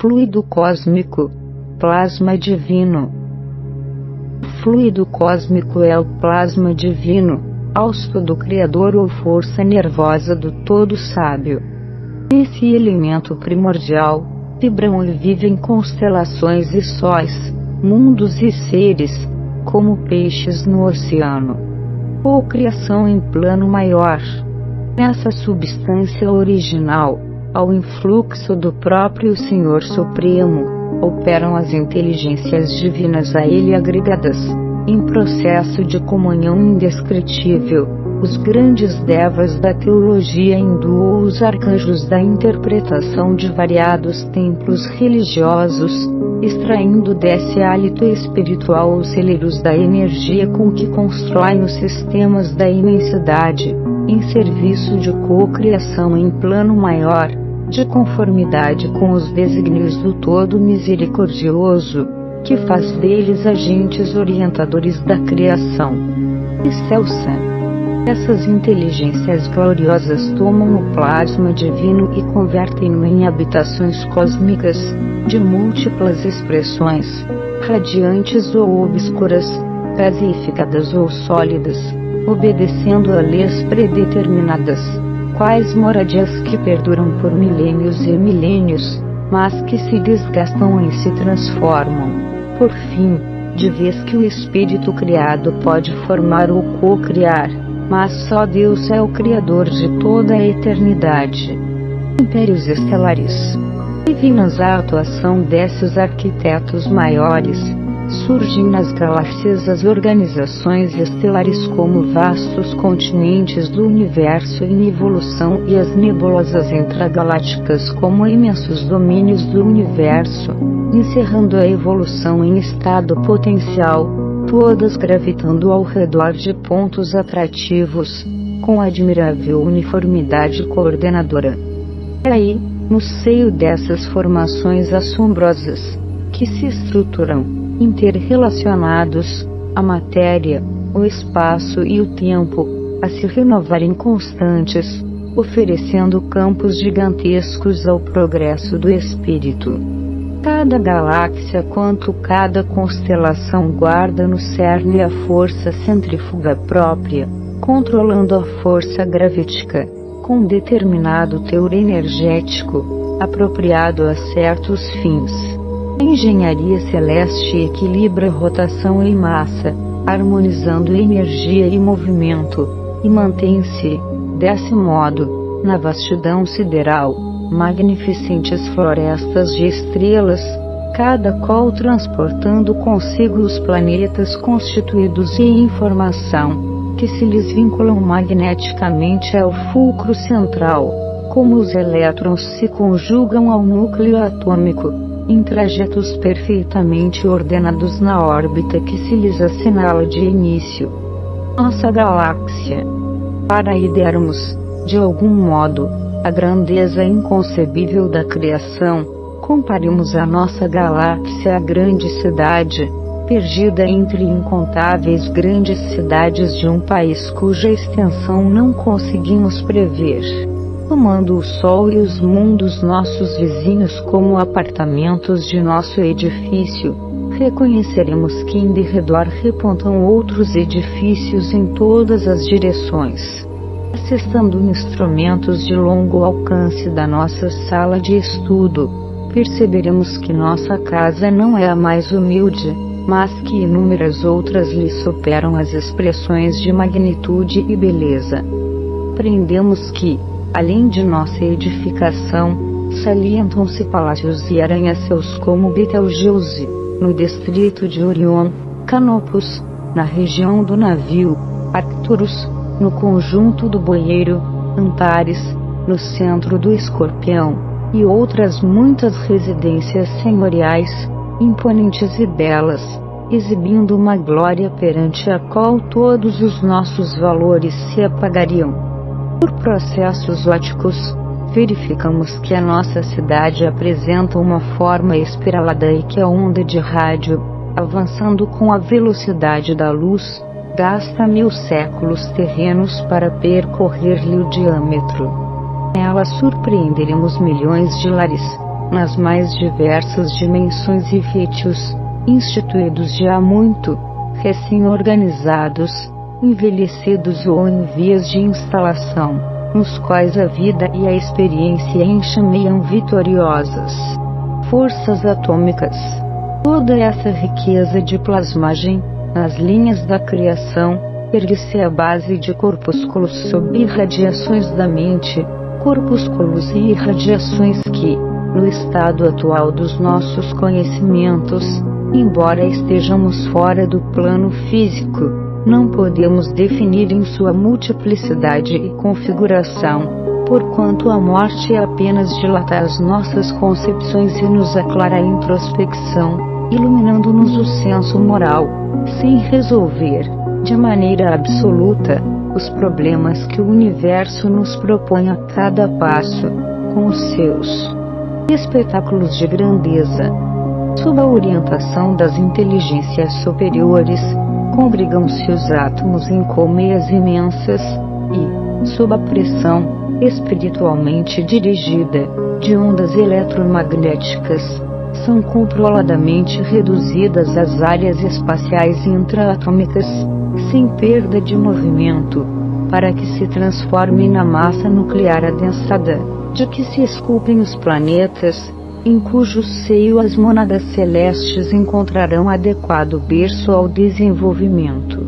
Fluido cósmico, plasma divino. O fluido cósmico é o plasma divino, hausto do Criador ou força nervosa do Todo Sábio. Esse elemento primordial, vibram e vivem constelações e sóis, mundos e seres, como peixes no oceano. Ou criação em plano maior. Nessa substância original, ao influxo do próprio Senhor Supremo, operam as inteligências divinas a ele agregadas, em processo de comunhão indescritível, os grandes devas da teologia hindu ou os arcanjos da interpretação de variados templos religiosos, extraindo desse hálito espiritual os celeiros da energia com que constroem os sistemas da imensidade, em serviço de cocriação em plano maior, de conformidade com os desígnios do Todo Misericordioso, que faz deles agentes orientadores da criação. Excelsa. Essas inteligências gloriosas tomam o plasma divino e convertem-no em habitações cósmicas, de múltiplas expressões, radiantes ou obscuras, gasificadas ou sólidas, obedecendo a leis predeterminadas, quais moradias que perduram por milênios e milênios, mas que se desgastam e se transformam, por fim, de vez que o espírito criado pode formar ou co-criar, mas só Deus é o Criador de toda a eternidade. Impérios estelares. Divinas a atuação desses arquitetos maiores, surgem nas galáxias as organizações estelares como vastos continentes do universo em evolução e as nebulosas intragalácticas como imensos domínios do universo, encerrando a evolução em estado potencial, todas gravitando ao redor de pontos atrativos, com admirável uniformidade coordenadora. É aí, no seio dessas formações assombrosas, que se estruturam, interrelacionados, a matéria, o espaço e o tempo, a se renovarem constantes, oferecendo campos gigantescos ao progresso do espírito. Cada galáxia quanto cada constelação guarda no cerne a força centrífuga própria, controlando a força gravítica, com determinado teor energético, apropriado a certos fins. A engenharia celeste equilibra rotação e massa, harmonizando energia e movimento, e mantém-se, desse modo, na vastidão sideral, magnificentes florestas de estrelas, cada qual transportando consigo os planetas constituídos e informação, que se lhes vinculam magneticamente ao fulcro central, como os elétrons se conjugam ao núcleo atômico, em trajetos perfeitamente ordenados na órbita que se lhes assinala de início. Nossa galáxia. Para idearmos, de algum modo, a grandeza inconcebível da criação, comparemos a nossa galáxia à grande cidade, perdida entre incontáveis grandes cidades de um país cuja extensão não conseguimos prever. Tomando o Sol e os mundos nossos vizinhos como apartamentos de nosso edifício, reconheceremos que em derredor repontam outros edifícios em todas as direções. Acessando instrumentos de longo alcance da nossa sala de estudo, perceberemos que nossa casa não é a mais humilde, mas que inúmeras outras lhe superam as expressões de magnitude e beleza. Aprendemos que, além de nossa edificação, salientam-se palácios e arranha-céus como Betelgeuse, no distrito de Orion, Canopus, na região do navio, Arcturus, no conjunto do Boeiro, Antares, no centro do Escorpião, e outras muitas residências senhoriais, imponentes e belas, exibindo uma glória perante a qual todos os nossos valores se apagariam. Por processos óticos, verificamos que a nossa cidade apresenta uma forma espiralada e que a onda de rádio, avançando com a velocidade da luz, gasta 1000 séculos terrenos para percorrer-lhe o diâmetro. Nela surpreenderemos milhões de lares, nas mais diversas dimensões e feitios, instituídos já há muito, recém-organizados, envelhecidos ou em vias de instalação, nos quais a vida e a experiência enxameiam vitoriosas. Forças atômicas. Toda essa riqueza de plasmagem, nas linhas da criação, ergue-se à base de corpúsculos sob irradiações da mente, corpúsculos e irradiações que, no estado atual dos nossos conhecimentos, embora estejamos fora do plano físico, não podemos definir em sua multiplicidade e configuração, porquanto a morte apenas dilata as nossas concepções e nos aclara a introspecção, iluminando-nos o senso moral, sem resolver, de maneira absoluta, os problemas que o universo nos propõe a cada passo, com os seus espetáculos de grandeza. Sob a orientação das inteligências superiores, congregam-se os átomos em colmeias imensas, e, sob a pressão, espiritualmente dirigida, de ondas eletromagnéticas, são controladamente reduzidas às áreas espaciais intraatômicas, sem perda de movimento, para que se transformem na massa nuclear adensada, de que se esculpem os planetas, em cujo seio as mônadas celestes encontrarão adequado berço ao desenvolvimento.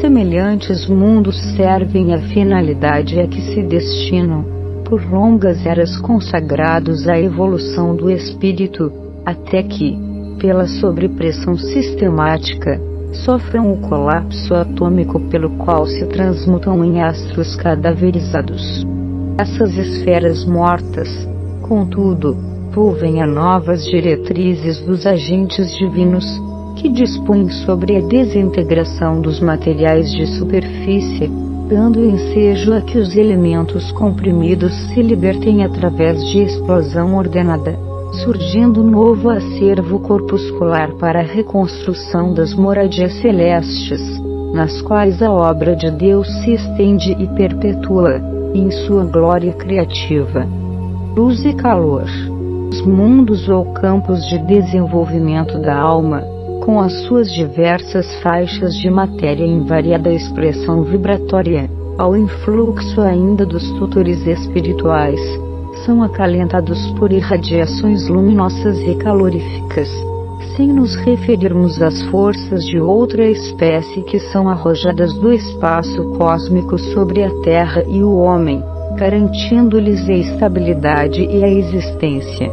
Semelhantes mundos servem à finalidade a que se destinam, por longas eras consagrados à evolução do espírito, até que, pela sobrepressão sistemática, sofram o colapso atômico pelo qual se transmutam em astros cadaverizados. Essas esferas mortas, contudo, volvem a novas diretrizes dos agentes divinos, que dispõem sobre a desintegração dos materiais de superfície, dando ensejo a que os elementos comprimidos se libertem através de explosão ordenada, surgindo novo acervo corpuscular para a reconstrução das moradias celestes, nas quais a obra de Deus se estende e perpetua, em sua glória criativa. Luz e calor. Os mundos ou campos de desenvolvimento da alma, com as suas diversas faixas de matéria em variada expressão vibratória, ao influxo ainda dos tutores espirituais, são acalentados por irradiações luminosas e caloríficas, sem nos referirmos às forças de outra espécie que são arrojadas do espaço cósmico sobre a Terra e o homem, garantindo-lhes a estabilidade e a existência.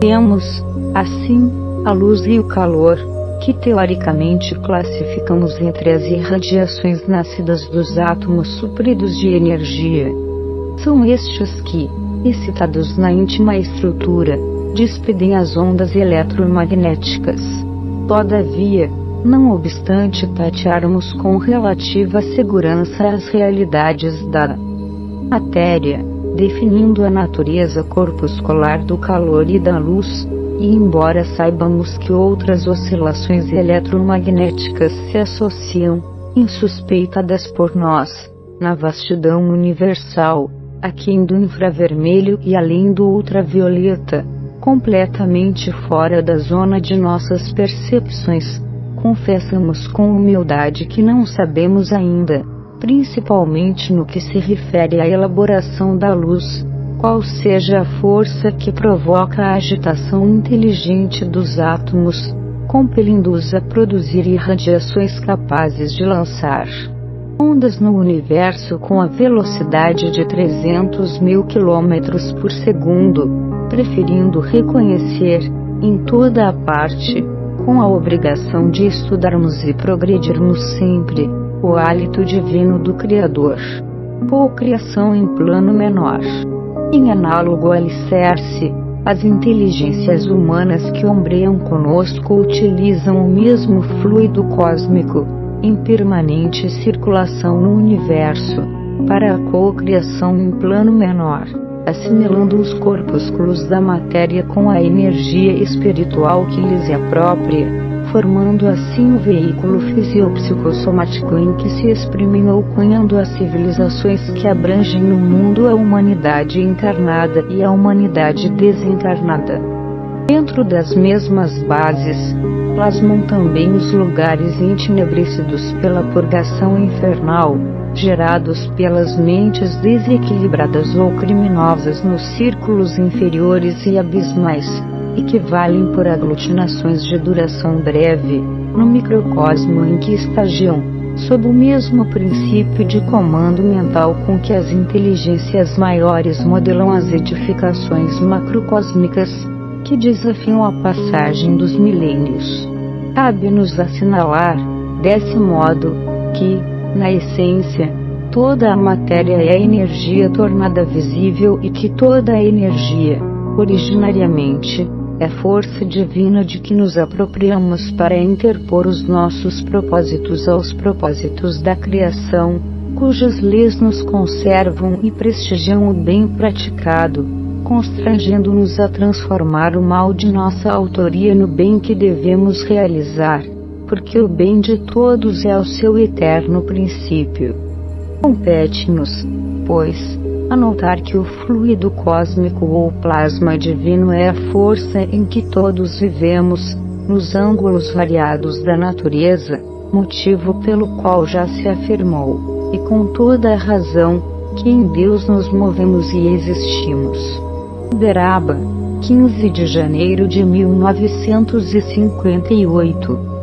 Temos, assim, a luz e o calor, que teoricamente classificamos entre as irradiações nascidas dos átomos supridos de energia. São estes que, excitados na íntima estrutura, despedem as ondas eletromagnéticas. Todavia, não obstante tatearmos com relativa segurança as realidades da matéria, definindo a natureza corpuscular do calor e da luz, e embora saibamos que outras oscilações eletromagnéticas se associam, insuspeitadas por nós, na vastidão universal, aquém do infravermelho e além do ultravioleta, completamente fora da zona de nossas percepções, confessamos com humildade que não sabemos ainda, principalmente no que se refere à elaboração da luz, qual seja a força que provoca a agitação inteligente dos átomos, compelindo-os a produzir irradiações capazes de lançar ondas no universo com a velocidade de 300.000 km por segundo, preferindo reconhecer, em toda a parte, com a obrigação de estudarmos e progredirmos sempre, o hálito divino do Criador. Ou criação em plano menor. Em análogo alicerce, as inteligências humanas que ombreiam conosco utilizam o mesmo fluido cósmico, em permanente circulação no universo, para a cocriação em plano menor, assimilando os corpúsculos da matéria com a energia espiritual que lhes é própria, formando assim o veículo fisiopsicossomático em que se exprimem ou cunhando as civilizações que abrangem no mundo a humanidade encarnada e a humanidade desencarnada. Dentro das mesmas bases, plasmam também os lugares entenebrecidos pela purgação infernal, gerados pelas mentes desequilibradas ou criminosas nos círculos inferiores e abismais, e que valem por aglutinações de duração breve, no microcosmo em que estagiam, sob o mesmo princípio de comando mental com que as inteligências maiores modelam as edificações macrocósmicas, que desafiam a passagem dos milênios. Cabe-nos assinalar, desse modo, que, na essência, toda a matéria é energia tornada visível e que toda a energia, originariamente, é força divina de que nos apropriamos para interpor os nossos propósitos aos propósitos da criação, cujas leis nos conservam e prestigiam o bem praticado, constrangendo-nos a transformar o mal de nossa autoria no bem que devemos realizar, porque o bem de todos é o seu eterno princípio. Compete-nos, pois, anotar que o fluido cósmico ou plasma divino é a força em que todos vivemos, nos ângulos variados da natureza, motivo pelo qual já se afirmou, e com toda a razão, que em Deus nos movemos e existimos. Uberaba, 15 de janeiro de 1958.